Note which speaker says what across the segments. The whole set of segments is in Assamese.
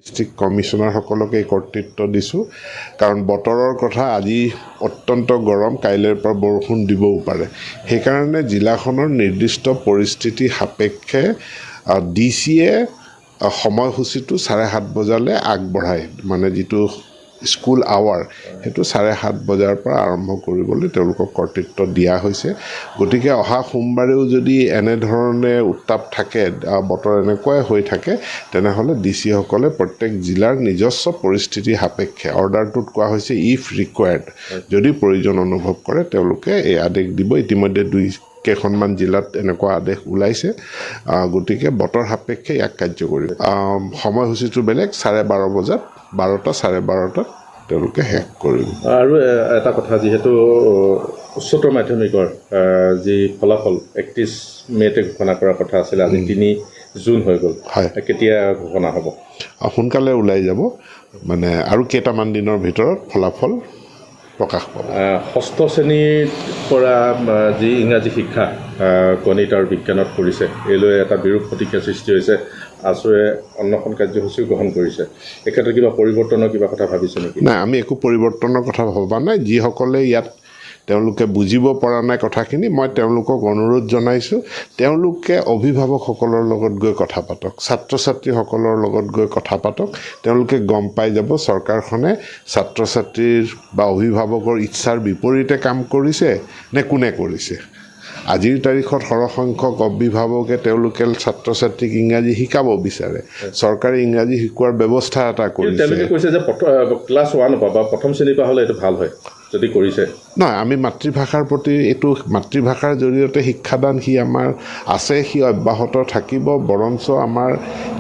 Speaker 1: ডিষ্ট্ৰিক্ট কমিশ্যনাৰসকলক এই কৰ্তৃত্ব দিছোঁ কাৰণ বতৰৰ কথা আজি অত্যন্ত গৰম কাইলৈৰ পৰা বৰষুণ দিবও পাৰে সেইকাৰণে জিলাখনৰ নিৰ্দিষ্ট পৰিস্থিতি সাপেক্ষে ডিচিয়ে সময়সূচীটো 7:30 বজালৈ আগবঢ়ায় মানে যিটো স্কুল আৱাৰ সেইটো 7:30 বজাৰ পৰা আৰম্ভ কৰিবলৈ তেওঁলোকক কৰ্তৃত্ব দিয়া হৈছে গতিকে অহা সোমবাৰেও যদি এনেধৰণে উত্তাপ থাকে বতৰ এনেকুৱাই হৈ থাকে তেনেহ'লে ডিচিসকলে প্ৰত্যেক জিলাৰ নিজস্ব পৰিস্থিতি সাপেক্ষে অৰ্ডাৰটোত কোৱা হৈছে ইফ ৰিকুৱাৰ্ড যদি প্ৰয়োজন অনুভৱ কৰে তেওঁলোকে এই আদেশ দিব ইতিমধ্যে কেইখনমান জিলাত এনেকুৱা আদেশ ওলাইছে গতিকে বতৰ সাপেক্ষে ইয়াক কাৰ্যকৰী সময়সূচীটো বেলেগ 12:30 বজাত 12টা 12:30টাত তেওঁলোকে শেষ কৰিব
Speaker 2: আৰু এটা কথা যিহেতু উচ্চতৰ মাধ্যমিকৰ যি ফলাফল 31 মে'তে ঘোষণা কৰাৰ কথা আছিল আজি 3 জুন হৈ গ'ল কেতিয়া ঘোষণা হ'ব
Speaker 1: সোনকালে ওলাই যাব মানে আৰু কেইটামান দিনৰ ভিতৰত ফলাফল প্ৰকাশ পাব
Speaker 2: ষষ্ঠ শ্ৰেণীৰ পৰা যি ইংৰাজী শিক্ষা গণিত আৰু বিজ্ঞানত কৰিছে এইলৈ এটা বিৰূপ প্ৰতিক্ৰিয়া সৃষ্টি হৈছে আছুৱে অন্বেষণ কাৰ্যসূচীও গ্ৰহণ কৰিছে এই ক্ষেত্ৰত কিবা পৰিৱৰ্তনৰ কিবা কথা ভাবিছে নেকি
Speaker 1: নাই আমি একো পৰিৱৰ্তনৰ কথা ভবা নাই যিসকলে ইয়াত তেওঁলোকে বুজিব পৰা নাই কথাখিনি মই তেওঁলোকক অনুৰোধ জনাইছোঁ তেওঁলোকে অভিভাৱকসকলৰ লগত গৈ কথা পাতক ছাত্ৰ ছাত্ৰীসকলৰ লগত গৈ কথা পাতক তেওঁলোকে গম পাই যাব চৰকাৰখনে ছাত্ৰ ছাত্ৰীৰ বা অভিভাৱকৰ ইচ্ছাৰ বিপৰীতে কাম কৰিছে নে কোনে কৰিছে আজিৰ তাৰিখত সৰহসংখ্যক অভিভাৱকে তেওঁলোকে ছাত্ৰ ছাত্ৰীক ইংৰাজী শিকাব বিচাৰে চৰকাৰে ইংৰাজী শিকোৱাৰ ব্যৱস্থা এটা কৰিছে
Speaker 2: তেওঁলোকে কৈছে যে ক্লাছ 1 বা প্ৰথম শ্ৰেণীৰ পৰা হ'লে এইটো ভাল হয় যদি কৰিছে
Speaker 1: নহয় আমি মাতৃভাষাৰ প্ৰতি এইটো মাতৃভাষাৰ জৰিয়তে শিক্ষাদান সি আমাৰ আছে সি অব্যাহত থাকিব বৰঞ্চ আমাৰ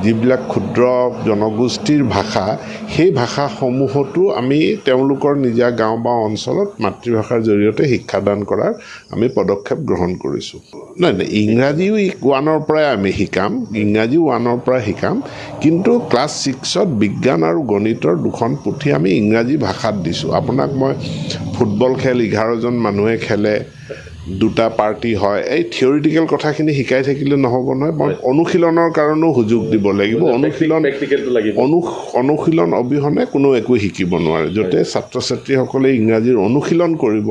Speaker 1: যিবিলাক ক্ষুদ্ৰ জনগোষ্ঠীৰ ভাষা সেই ভাষাসমূহতো আমি তেওঁলোকৰ নিজা গাঁও বা অঞ্চলত মাতৃভাষাৰ জৰিয়তে শিক্ষাদান কৰাৰ আমি পদক্ষেপ গ্ৰহণ কৰিছোঁ নাই ইংৰাজীও 1ৰ পৰাই আমি শিকাম ইংৰাজীও 1ৰ পৰা শিকাম কিন্তু ক্লাছ 6ত বিজ্ঞান আৰু গণিতৰ দুখন পুথি আমি ইংৰাজী ভাষাত দিছোঁ আপোনাক মই ফুটবল খেল 11জন মানুহে খেলে দুটা পাৰ্টি হয় এই থিয়ৰিটিকেল কথাখিনি শিকাই থাকিলে নহ'ব নহয় মই অনুশীলনৰ কাৰণেও সুযোগ দিব লাগিব অনুশীলন অবিহনে কোনো একো শিকিব নোৱাৰে য'তে ছাত্ৰ ছাত্ৰীসকলে ইংৰাজীৰ অনুশীলন কৰিব